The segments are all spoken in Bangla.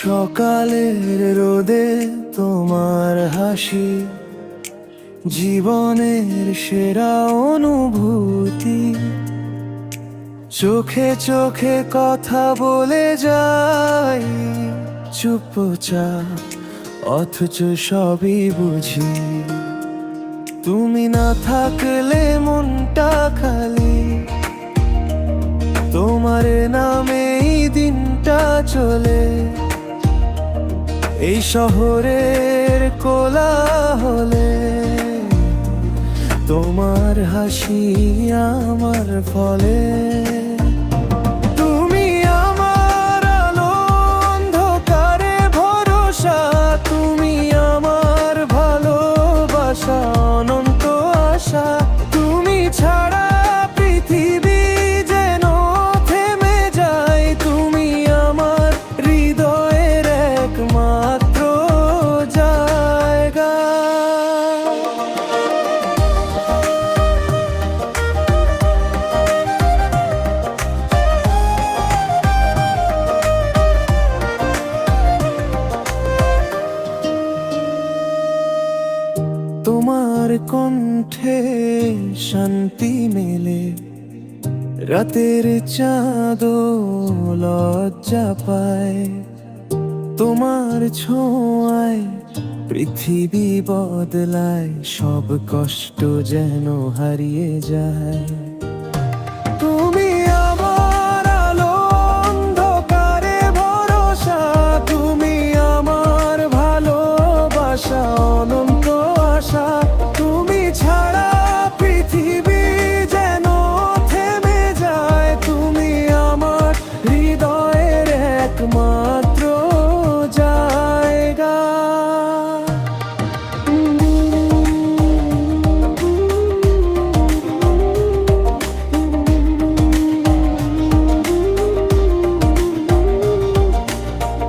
সকালের রোদে তোমার হাসি জীবনের সেরা অনুভূতি। চোখে চোখে কথা বলে যাই চুপচাপ, অথচ সবই বুঝি। তুমি না থাকলে মনটা খালি, তোমার নামেই দিনটা চলে। এই শহরের কোলাহলে তোমার হাসি আমার ফলে। তুমি আমার আলো অন্ধকারে ভরসা, তুমি আমার ভালোবাসা অনন্ত আশা। তুমি ছাড়া পৃথিবী যেন থেমে যায়, তুমি আমার হৃদয়ের একমাত্র জায়গা। তোমার কণ্ঠে শান্তি মেলে, রাতের চাঁদও লজ্জা পায়। তোমার ছোঁয়ায় পৃথিবী বদলায়, সব কষ্ট যেন হারিয়ে যায়। তুমি আমার আলো অন্ধকারে ভরসা, তুমি আমার ভালোবাসা অনন্ত আশা। তুমি ছাড়া পৃথিবী যেন থেমে যায়, তুমি আমার হৃদয়ের একমাত্র জায়গা।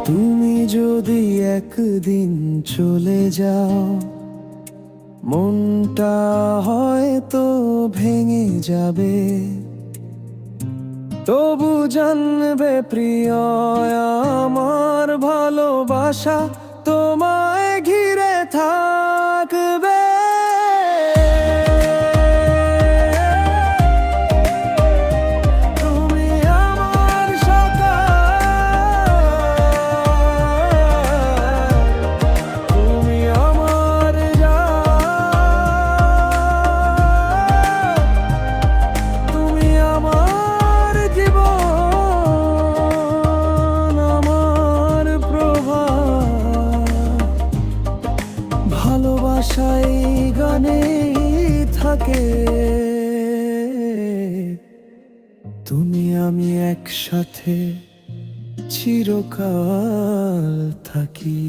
তুমি যদি একদিন চলে যাও, মনটা হয়তো ভেঙে যাবে, তবু জানবে প্রিয় আমার ভালোবাসা তোমায় ঘিরে থাকবে। তুমি আমার সকাল, তুমি আমার রাত, তুমি আমার জীবন, আমার প্রভাত। ভালোবাসাই গানেই থাকে, তুমি আমি একসাথে চিরকাল থাকি।